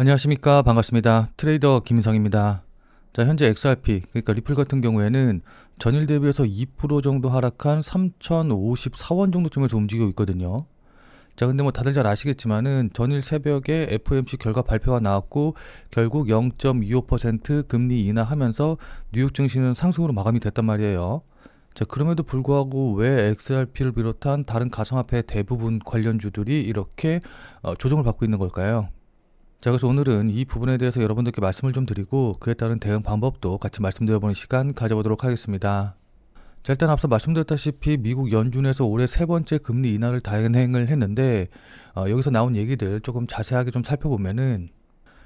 안녕하십니까. 반갑습니다. 트레이더 김인성입니다. 자, 현재 XRP, 그러니까 리플 같은 경우에는 전일 대비해서 2% 정도 하락한 3,054원 정도쯤에서 움직이고 있거든요. 자, 근데 뭐 다들 잘 아시겠지만은 전일 새벽에 FOMC 결과 발표가 나왔고 결국 0.25% 금리 인하하면서 뉴욕 증시는 상승으로 마감이 됐단 말이에요. 자, 그럼에도 불구하고 왜 XRP를 비롯한 다른 가상화폐 대부분 관련주들이 이렇게 조정을 받고 있는 걸까요? 자, 그래서 오늘은 이 부분에 대해서 여러분들께 말씀을 좀 드리고 그에 따른 대응 방법도 같이 말씀드려보는 시간 가져보도록 하겠습니다. 자, 일단 앞서 말씀드렸다시피 미국 연준에서 올해 세 번째 금리 인하를 단행을 했는데 여기서 나온 얘기들 조금 자세하게 좀 살펴보면은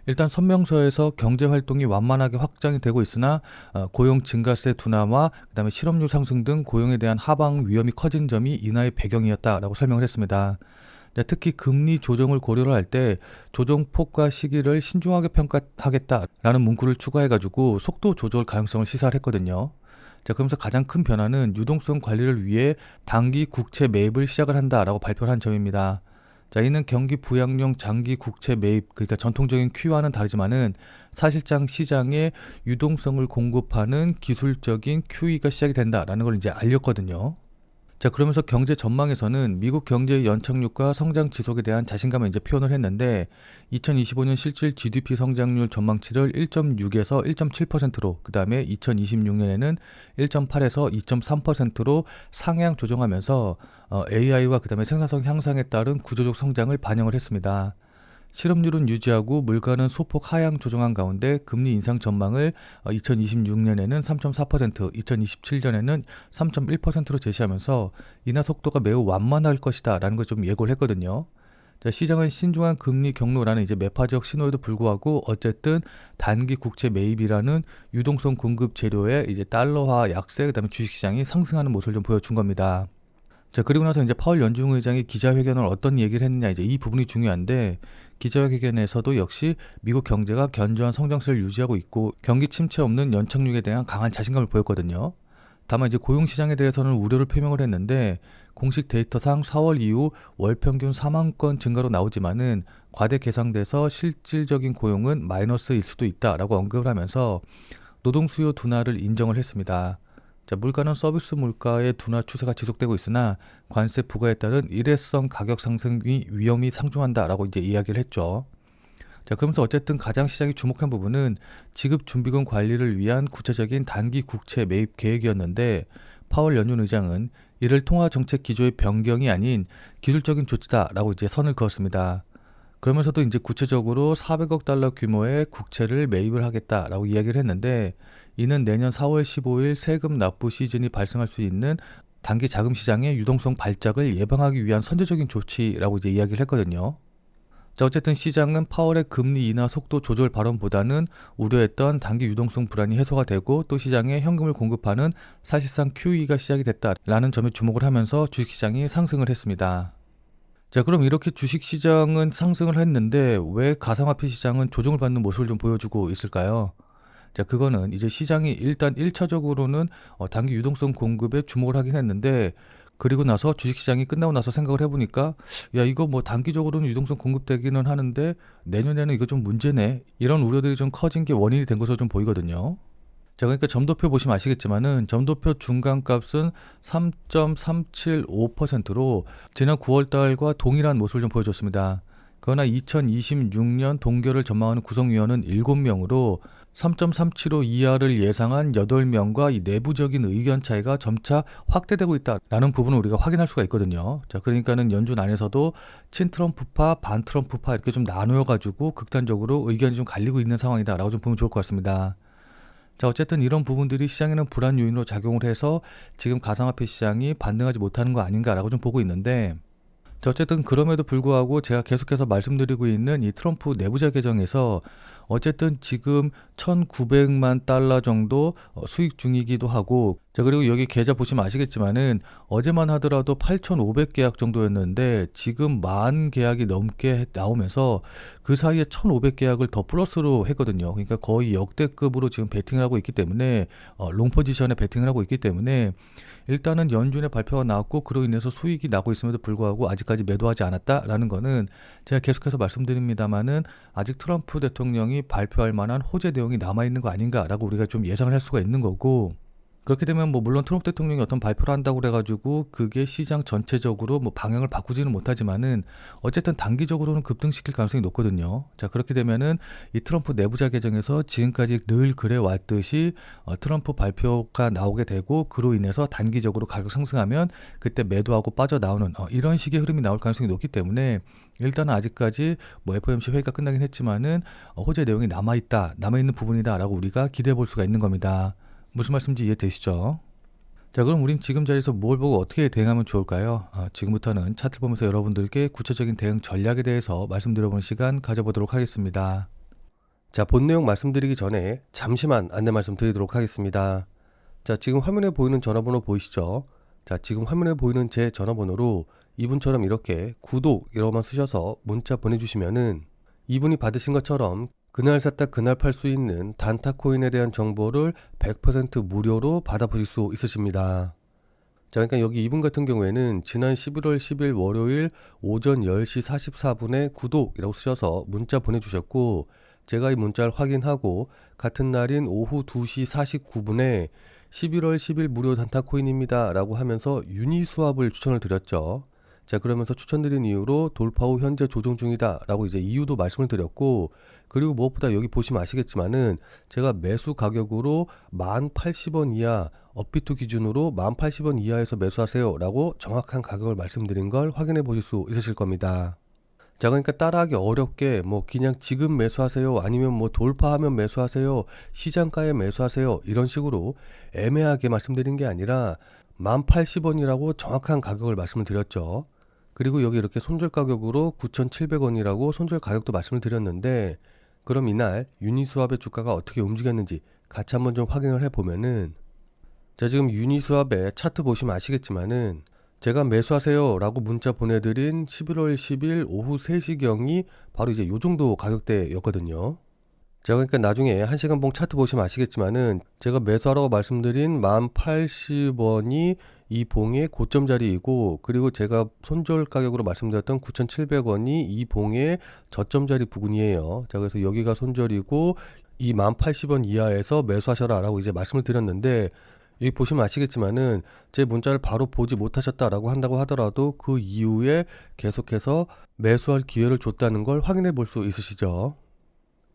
일단 선명서에서 경제 활동이 완만하게 확장이 되고 있으나 고용 증가세 둔화와 그다음에 실업률 상승 등 고용에 대한 하방 위험이 커진 점이 인하의 배경이었다라고 설명을 했습니다. 네, 특히 금리 조정을 고려를 할 때 조정폭과 시기를 신중하게 평가하겠다라는 문구를 추가해가지고 속도 조절 가능성을 시사를 했거든요. 자, 그러면서 가장 큰 변화는 유동성 관리를 위해 단기 국채 매입을 시작을 한다라고 발표를 한 점입니다. 자, 이는 경기 부양용 장기 국채 매입, 그러니까 전통적인 QE와는 다르지만은 사실상 시장에 유동성을 공급하는 기술적인 QE가 시작이 된다라는 걸 이제 알렸거든요. 자, 그러면서 경제 전망에서는 미국 경제의 연착륙과 성장 지속에 대한 자신감을 이제 표현을 했는데 2025년 실질 GDP 성장률 전망치를 1.6에서 1.7%로 그다음에 2026년에는 1.8에서 2.3%로 상향 조정하면서 AI와 그다음에 생산성 향상에 따른 구조적 성장을 반영을 했습니다. 실업률은 유지하고 물가는 소폭 하향 조정한 가운데 금리 인상 전망을 2026년에는 3.4%, 2027년에는 3.1%로 제시하면서 인하 속도가 매우 완만할 것이다 라는 걸 좀 예고를 했거든요. 자, 시장은 신중한 금리 경로라는 이제 매파적 신호에도 불구하고 어쨌든 단기 국채 매입이라는 유동성 공급 재료의 이제 달러화 약세 그다음에 주식시장이 상승하는 모습을 좀 보여준 겁니다. 자, 그리고 나서 이제 파월 연준 의장이 기자회견을 어떤 얘기를 했느냐 이제 이 부분이 중요한데 기자회견에서도 역시 미국 경제가 견조한 성장세를 유지하고 있고 경기 침체 없는 연착륙에 대한 강한 자신감을 보였거든요. 다만 이제 고용 시장에 대해서는 우려를 표명을 했는데 공식 데이터상 4월 이후 월 평균 4만 건 증가로 나오지만은 과대 계상돼서 실질적인 고용은 마이너스일 수도 있다라고 언급을 하면서 노동 수요 둔화를 인정을 했습니다. 자, 물가는 서비스 물가의 둔화 추세가 지속되고 있으나 관세 부과에 따른 일회성 가격 상승이 위험이 상중한다라고 이제 이야기를 했죠. 자, 그러면서 어쨌든 가장 시장이 주목한 부분은 지급 준비금 관리를 위한 구체적인 단기 국채 매입 계획이었는데 파월 연준 의장은 이를 통화 정책 기조의 변경이 아닌 기술적인 조치다라고 이제 선을 그었습니다. 그러면서도 이제 구체적으로 400억 달러 규모의 국채를 매입을 하겠다라고 이야기를 했는데 이는 내년 4월 15일 세금 납부 시즌이 발생할 수 있는 단기 자금 시장의 유동성 발작을 예방하기 위한 선제적인 조치라고 이제 이야기를 했거든요. 자, 어쨌든 시장은 파월의 금리 인하 속도 조절 발언보다는 우려했던 단기 유동성 불안이 해소가 되고 또 시장에 현금을 공급하는 사실상 QE가 시작이 됐다라는 점에 주목을 하면서 주식시장이 상승을 했습니다. 자, 그럼 이렇게 주식시장은 상승을 했는데 왜 가상화폐 시장은 조정을 받는 모습을 좀 보여주고 있을까요? 자, 그거는 이제 시장이 일단 1차적으로는 단기 유동성 공급에 주목을 하긴 했는데 그리고 나서 주식시장이 끝나고 나서 생각을 해보니까 야, 이거 뭐 단기적으로는 유동성 공급되기는 하는데 내년에는 이거 좀 문제네. 이런 우려들이 좀 커진 게 원인이 된 것으로 좀 보이거든요. 자, 그러니까 점도표 보시면 아시겠지만은 점도표 중간값은 3.375%로 지난 9월 달과 동일한 모습을 좀 보여줬습니다. 그러나 2026년 동결을 전망하는 구성위원은 7명으로 3.375 이하를 예상한 8명과 이 내부적인 의견 차이가 점차 확대되고 있다라는 부분을 우리가 확인할 수가 있거든요. 자, 그러니까는 연준 안에서도 친트럼프파, 반트럼프파 이렇게 좀 나누어가지고 극단적으로 의견이 좀 갈리고 있는 상황이다라고 좀 보면 좋을 것 같습니다. 자, 어쨌든 이런 부분들이 시장에는 불안 요인으로 작용을 해서 지금 가상화폐 시장이 반등하지 못하는 거 아닌가라고 좀 보고 있는데 자, 어쨌든 그럼에도 불구하고 제가 계속해서 말씀드리고 있는 이 트럼프 내부자 계정에서 어쨌든 지금 1,900만 달러 정도 수익 중이기도 하고 자, 그리고 여기 계좌 보시면 아시겠지만은 어제만 하더라도 8,500 계약 정도였는데 지금 10,000 계약이 넘게 나오면서 그 사이에 1,500 계약을 더 플러스로 했거든요. 그러니까 거의 역대급으로 지금 베팅을 하고 있기 때문에 롱 포지션에 베팅을 하고 있기 때문에 일단은 연준의 발표가 나왔고 그로 인해서 수익이 나고 있음에도 불구하고 아직까지 매도하지 않았다라는 거는 제가 계속해서 말씀드립니다만은 아직 트럼프 대통령이 발표할 만한 호재 내용이 남아있는 거 아닌가라고 우리가 좀 예상을 할 수가 있는 거고, 그렇게 되면 뭐 물론 트럼프 대통령이 어떤 발표를 한다고 그래가지고 그게 시장 전체적으로 뭐 방향을 바꾸지는 못하지만은 어쨌든 단기적으로는 급등시킬 가능성이 높거든요. 자, 그렇게 되면은 이 트럼프 내부자 계정에서 지금까지 늘 그래 왔듯이 트럼프 발표가 나오게 되고 그로 인해서 단기적으로 가격 상승하면 그때 매도하고 빠져나오는 이런 식의 흐름이 나올 가능성이 높기 때문에 일단은 아직까지 뭐 FOMC 회의가 끝나긴 했지만은 호재 내용이 남아있는 부분이다라고 우리가 기대해 볼 수가 있는 겁니다. 무슨 말씀인지 이해되시죠? 자, 그럼 우린 지금 자리에서 뭘 보고 어떻게 대응하면 좋을까요? 지금부터는 차트를 보면서 여러분들께 구체적인 대응 전략에 대해서 말씀드려보는 시간 가져보도록 하겠습니다. 자, 본 내용 말씀드리기 전에 잠시만 안내 말씀드리도록 하겠습니다. 자, 지금 화면에 보이는 전화번호 보이시죠? 자, 지금 화면에 보이는 제 전화번호로 이분처럼 이렇게 구독이라고만 쓰셔서 문자 보내주시면은 이분이 받으신 것처럼 그날 샀다 그날 팔 수 있는 단타 코인에 대한 정보를 100% 무료로 받아보실 수 있으십니다. 자, 그러니까 여기 이분 같은 경우에는 지난 11월 10일 월요일 오전 10시 44분에 구독이라고 쓰셔서 문자 보내주셨고, 제가 이 문자를 확인하고 같은 날인 오후 2시 49분에 11월 10일 무료 단타 코인입니다 라고 하면서 유니스왑을 추천을 드렸죠. 자, 그러면서 추천드린 이유로 돌파 후 현재 조정 중이다 라고 이제 이유도 말씀을 드렸고, 그리고 무엇보다 여기 보시면 아시겠지만은 제가 매수 가격으로 1080원 이하, 업비트 기준으로 1080원 이하에서 매수하세요 라고 정확한 가격을 말씀드린 걸 확인해 보실 수 있으실 겁니다. 자, 그러니까 따라하기 어렵게 뭐 그냥 지금 매수하세요, 아니면 뭐 돌파하면 매수하세요, 시장가에 매수하세요, 이런 식으로 애매하게 말씀드린 게 아니라 1080원이라고 정확한 가격을 말씀을 드렸죠. 그리고 여기 이렇게 손절 가격으로 9,700원이라고 손절 가격도 말씀을 드렸는데, 그럼 이날 유니스왑의 주가가 어떻게 움직였는지 같이 한번 좀 확인을 해보면은, 자, 지금 유니스왑의 차트 보시면 아시겠지만은 제가 매수하세요 라고 문자 보내드린 11월 10일 오후 3시경이 바로 이제 요 정도 가격대였거든요. 자, 그러니까 나중에 1시간 봉 차트 보시면 아시겠지만은 제가 매수하라고 말씀드린 1080원이 이 봉의 고점 자리이고, 그리고 제가 손절 가격으로 말씀드렸던 9,700원이 이 봉의 저점 자리 부근이에요. 자, 그래서 여기가 손절이고 이 1080원 이하에서 매수하셔라 라고 이제 말씀을 드렸는데, 여기 보시면 아시겠지만은 제 문자를 바로 보지 못하셨다라고 한다고 하더라도 그 이후에 계속해서 매수할 기회를 줬다는 걸 확인해 볼 수 있으시죠.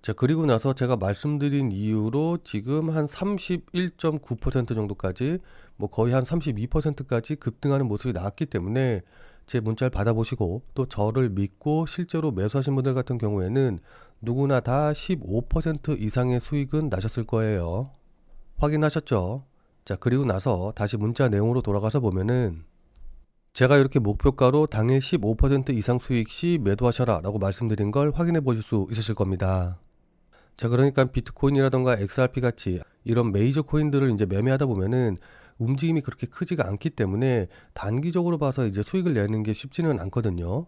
자, 그리고 나서 제가 말씀드린 이후로 지금 한 31.9% 정도까지, 뭐 거의 한 32%까지 급등하는 모습이 나왔기 때문에 제 문자를 받아보시고 또 저를 믿고 실제로 매수하신 분들 같은 경우에는 누구나 다 15% 이상의 수익은 나셨을 거예요. 확인하셨죠? 자, 그리고 나서 다시 문자 내용으로 돌아가서 보면은 제가 이렇게 목표가로 당일 15% 이상 수익 시 매도하셔라 라고 말씀드린 걸 확인해 보실 수 있으실 겁니다. 자, 그러니까 비트코인이라던가 XRP 같이 이런 메이저 코인들을 이제 매매하다 보면은 움직임이 그렇게 크지가 않기 때문에 단기적으로 봐서 이제 수익을 내는 게 쉽지는 않거든요.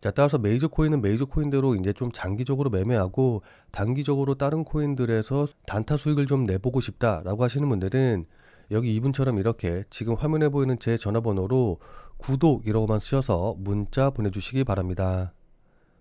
자, 따라서 메이저 코인은 메이저 코인대로 이제 좀 장기적으로 매매하고 단기적으로 다른 코인들에서 단타 수익을 좀 내보고 싶다라고 하시는 분들은 여기 이분처럼 이렇게 지금 화면에 보이는 제 전화번호로 구독이라고만 쓰셔서 문자 보내주시기 바랍니다.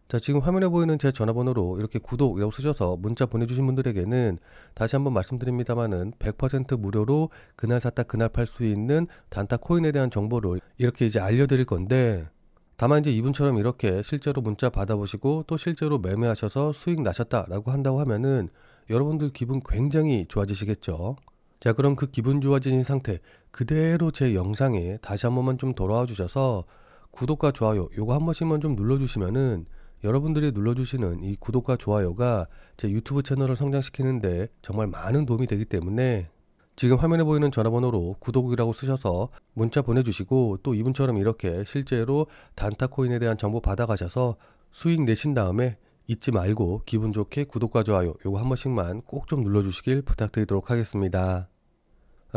자, 지금 화면에 보이는 제 전화번호로 이렇게 구독이라고 쓰셔서 문자 보내주신 분들에게는 다시 한번 말씀드립니다만은 100% 무료로 그날 샀다 그날 팔 수 있는 단타 코인에 대한 정보를 이렇게 이제 알려드릴 건데, 다만 이제 이분처럼 이렇게 실제로 문자 받아보시고 또 실제로 매매하셔서 수익 나셨다라고 한다고 하면은 여러분들 기분 굉장히 좋아지시겠죠. 자, 그럼 그 기분 좋아진 상태 그대로 제 영상에 다시 한 번만 좀 돌아와 주셔서 구독과 좋아요 요거 한 번씩만 좀 눌러주시면은 여러분들이 눌러주시는 이 구독과 좋아요가 제 유튜브 채널을 성장시키는데 정말 많은 도움이 되기 때문에 지금 화면에 보이는 전화번호로 구독이라고 쓰셔서 문자 보내주시고 또 이분처럼 이렇게 실제로 단타 코인에 대한 정보 받아가셔서 수익 내신 다음에 잊지 말고 기분 좋게 구독과 좋아요 요거 한 번씩만 꼭 좀 눌러주시길 부탁드리도록 하겠습니다.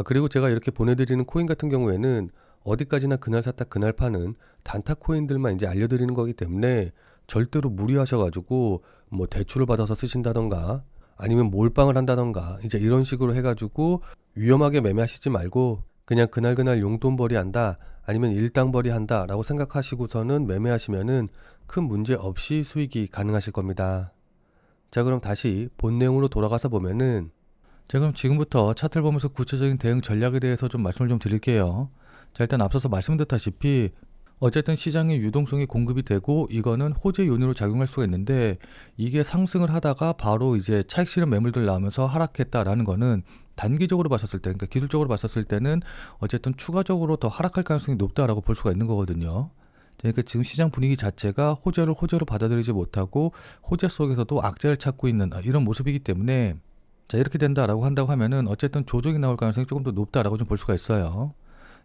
그리고 제가 이렇게 보내드리는 코인 같은 경우에는 어디까지나 그날 샀다 그날 파는 단타 코인들만 이제 알려드리는 거기 때문에 절대로 무리하셔가지고 뭐 대출을 받아서 쓰신다던가 아니면 몰빵을 한다던가 이제 이런 식으로 해가지고 위험하게 매매하시지 말고 그냥 그날 용돈벌이 한다 아니면 일당벌이 한다 라고 생각하시고서는 매매하시면은 큰 문제 없이 수익이 가능하실 겁니다. 자, 그럼 다시 본 내용으로 돌아가서 보면은 자, 그럼 지금부터 차트를 보면서 구체적인 대응 전략에 대해서 좀 말씀을 좀 드릴게요. 자, 일단 앞서서 말씀드렸다시피 어쨌든 시장의 유동성이 공급이 되고 이거는 호재 요인으로 작용할 수가 있는데, 이게 상승을 하다가 바로 이제 차익 실현 매물들 나오면서 하락했다라는 거는 단기적으로 봤었을 때, 그러니까 기술적으로 봤었을 때는 어쨌든 추가적으로 더 하락할 가능성이 높다라고 볼 수가 있는 거거든요. 그러니까 지금 시장 분위기 자체가 호재를 호재로 받아들이지 못하고 호재 속에서도 악재를 찾고 있는 이런 모습이기 때문에, 자, 이렇게 된다라고 한다고 하면은 어쨌든 조정이 나올 가능성이 조금 더 높다라고 좀 볼 수가 있어요.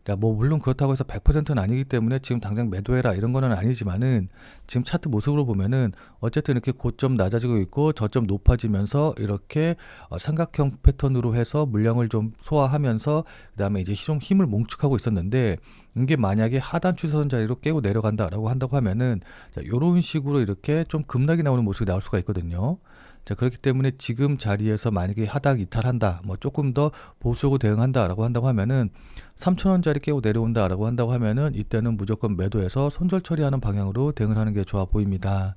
자, 뭐 물론 그렇다고 해서 100%는 아니기 때문에 지금 당장 매도해라 이런 거는 아니지만은, 지금 차트 모습으로 보면은 어쨌든 이렇게 고점 낮아지고 있고 저점 높아지면서 이렇게 삼각형 패턴으로 해서 물량을 좀 소화하면서 그다음에 이제 좀 힘을 몽축하고 있었는데, 이게 만약에 하단 추세선 자리로 깨고 내려간다라고 한다고 하면은, 자, 요런 식으로 이렇게 좀 급락이 나오는 모습이 나올 수가 있거든요. 자, 그렇기 때문에 지금 자리에서 만약에 하락 이탈한다, 뭐 조금 더 보수적으로 대응한다라고 한다고 하면은 3,000원짜리 깨고 내려온다라고 한다고 하면은 이때는 무조건 매도해서 손절 처리하는 방향으로 대응을 하는 게 좋아 보입니다.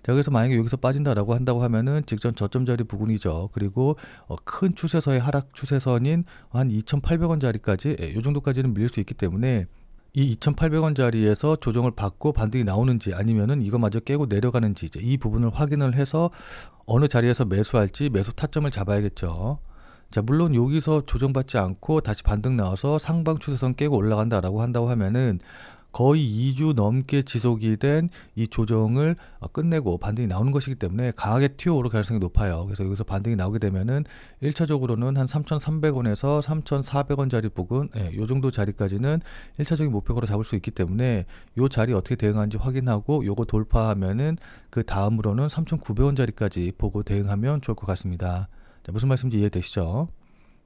자, 그래서 만약에 여기서 빠진다라고 한다고 하면은 직전 저점 자리 부근이죠. 그리고 큰 추세서의 하락 추세선인 한 2,800원 자리까지, 이 정도까지는 밀릴 수 있기 때문에 이 2,800원 자리에서 조정을 받고 반등이 나오는지 아니면은 이거마저 깨고 내려가는지, 이제 이 부분을 확인을 해서 어느 자리에서 매수할지 매수 타점을 잡아야겠죠. 자, 물론 여기서 조정받지 않고 다시 반등 나와서 상방 추세선 깨고 올라간다라고 한다고 하면은 거의 2주 넘게 지속이 된 이 조정을 끝내고 반등이 나오는 것이기 때문에 강하게 튀어오를 가능성이 높아요. 그래서 여기서 반등이 나오게 되면은 1차적으로는 한 3,300원에서 3,400원 자리 부근, 요 정도 자리까지는 1차적인 목표가로 잡을 수 있기 때문에 요 자리 어떻게 대응하는지 확인하고 요거 돌파하면은 그 다음으로는 3,900원 자리까지 보고 대응하면 좋을 것 같습니다. 자, 무슨 말씀인지 이해되시죠?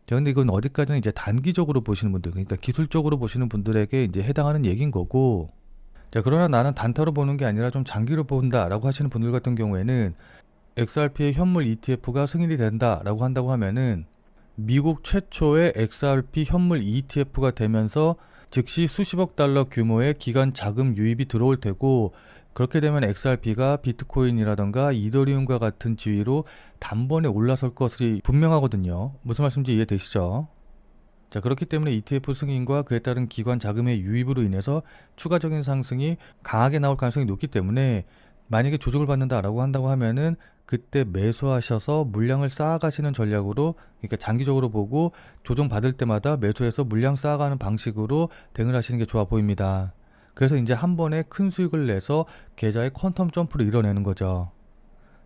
자, 근데 이건 어디까지는 이제 단기적으로 보시는 분들, 그러니까 기술적으로 보시는 분들에게 이제 해당하는 얘기인 거고, 자, 그러나 나는 단타로 보는 게 아니라 좀 장기로 본다라고 하시는 분들 같은 경우에는 XRP의 현물 ETF가 승인이 된다라고 한다고 하면은 미국 최초의 XRP 현물 ETF가 되면서 즉시 수십억 달러 규모의 기관 자금 유입이 들어올 테고, 그렇게 되면 XRP가 비트코인이라던가 이더리움과 같은 지위로 단번에 올라설 것이 분명하거든요. 무슨 말씀인지 이해되시죠? 자, 그렇기 때문에 ETF 승인과 그에 따른 기관 자금의 유입으로 인해서 추가적인 상승이 강하게 나올 가능성이 높기 때문에, 만약에 조정을 받는다라고 한다고 하면은 그때 매수하셔서 물량을 쌓아가시는 전략으로, 그러니까 장기적으로 보고 조정 받을 때마다 매수해서 물량 쌓아가는 방식으로 대응을 하시는 게 좋아 보입니다. 그래서 이제 한 번에 큰 수익을 내서 계좌의 퀀텀 점프를 이뤄내는 거죠.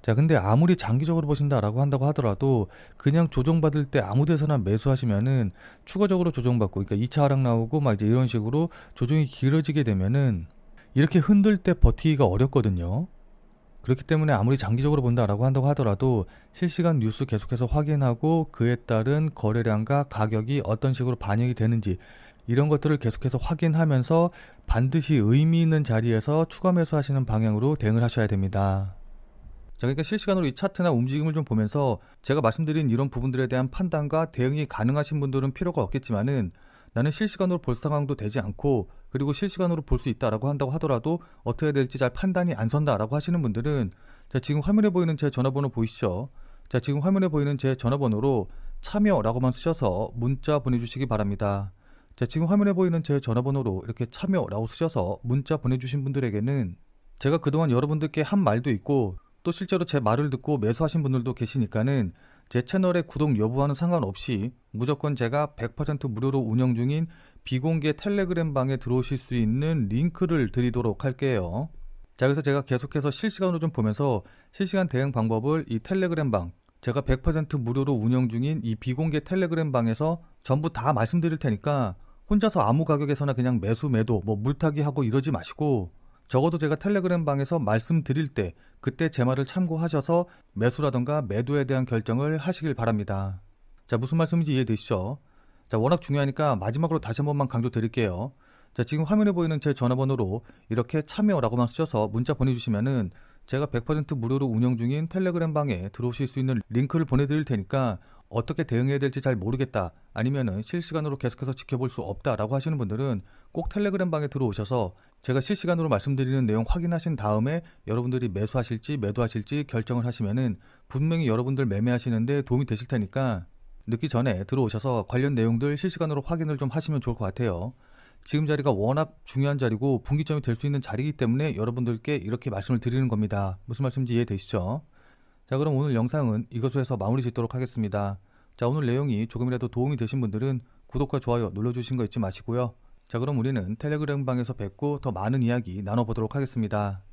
자, 근데 아무리 장기적으로 보신다라고 한다고 하더라도 그냥 조정받을 때 아무 데서나 매수하시면은 추가적으로 조정받고, 그러니까 2차 하락 나오고 막 이제 이런 식으로 조정이 길어지게 되면은 이렇게 흔들 때 버티기가 어렵거든요. 그렇기 때문에 아무리 장기적으로 본다라고 한다고 하더라도 실시간 뉴스 계속해서 확인하고 그에 따른 거래량과 가격이 어떤 식으로 반영이 되는지, 이런 것들을 계속해서 확인하면서 반드시 의미 있는 자리에서 추가 매수하시는 방향으로 대응을 하셔야 됩니다. 자, 그러니까 실시간으로 이 차트나 움직임을 좀 보면서 제가 말씀드린 이런 부분들에 대한 판단과 대응이 가능하신 분들은 필요가 없겠지만은, 나는 실시간으로 볼 상황도 되지 않고 그리고 실시간으로 볼 수 있다라고 한다고 하더라도 어떻게 해야 될지 잘 판단이 안 선다라고 하시는 분들은, 자, 지금 화면에 보이는 제 전화번호 보이시죠? 자, 지금 화면에 보이는 제 전화번호로 참여라고만 쓰셔서 문자 보내주시기 바랍니다. 자, 지금 화면에 보이는 제 전화번호로 이렇게 참여라고 쓰셔서 문자 보내주신 분들에게는 제가 그동안 여러분들께 한 말도 있고, 또 실제로 제 말을 듣고 매수하신 분들도 계시니까는 제 채널의 구독 여부와는 상관없이 무조건 제가 100% 무료로 운영 중인 비공개 텔레그램 방에 들어오실 수 있는 링크를 드리도록 할게요. 자, 그래서 제가 계속해서 실시간으로 좀 보면서 실시간 대응 방법을 이 텔레그램 방, 제가 100% 무료로 운영 중인 이 비공개 텔레그램 방에서 전부 다 말씀드릴 테니까 혼자서 아무 가격에서나 그냥 매수 매도 뭐 물타기 하고 이러지 마시고, 적어도 제가 텔레그램 방에서 말씀드릴 때 그때 제 말을 참고하셔서 매수라던가 매도에 대한 결정을 하시길 바랍니다. 자, 무슨 말씀인지 이해되시죠? 자, 워낙 중요하니까 마지막으로 다시 한 번만 강조드릴게요. 자, 지금 화면에 보이는 제 전화번호로 이렇게 참여라고만 쓰셔서 문자 보내주시면은 제가 100% 무료로 운영 중인 텔레그램 방에 들어오실 수 있는 링크를 보내드릴 테니까, 어떻게 대응해야 될지 잘 모르겠다, 아니면은 실시간으로 계속해서 지켜볼 수 없다라고 하시는 분들은 꼭 텔레그램 방에 들어오셔서 제가 실시간으로 말씀드리는 내용 확인하신 다음에 여러분들이 매수하실지 매도하실지 결정을 하시면은 분명히 여러분들 매매하시는데 도움이 되실 테니까 늦기 전에 들어오셔서 관련 내용들 실시간으로 확인을 좀 하시면 좋을 것 같아요. 지금 자리가 워낙 중요한 자리고 분기점이 될 수 있는 자리이기 때문에 여러분들께 이렇게 말씀을 드리는 겁니다. 무슨 말씀인지 이해되시죠? 자, 그럼 오늘 영상은 이것으로 해서 마무리 짓도록 하겠습니다. 자, 오늘 내용이 조금이라도 도움이 되신 분들은 구독과 좋아요 눌러주신 거 잊지 마시고요. 자, 그럼 우리는 텔레그램 방에서 뵙고 더 많은 이야기 나눠보도록 하겠습니다.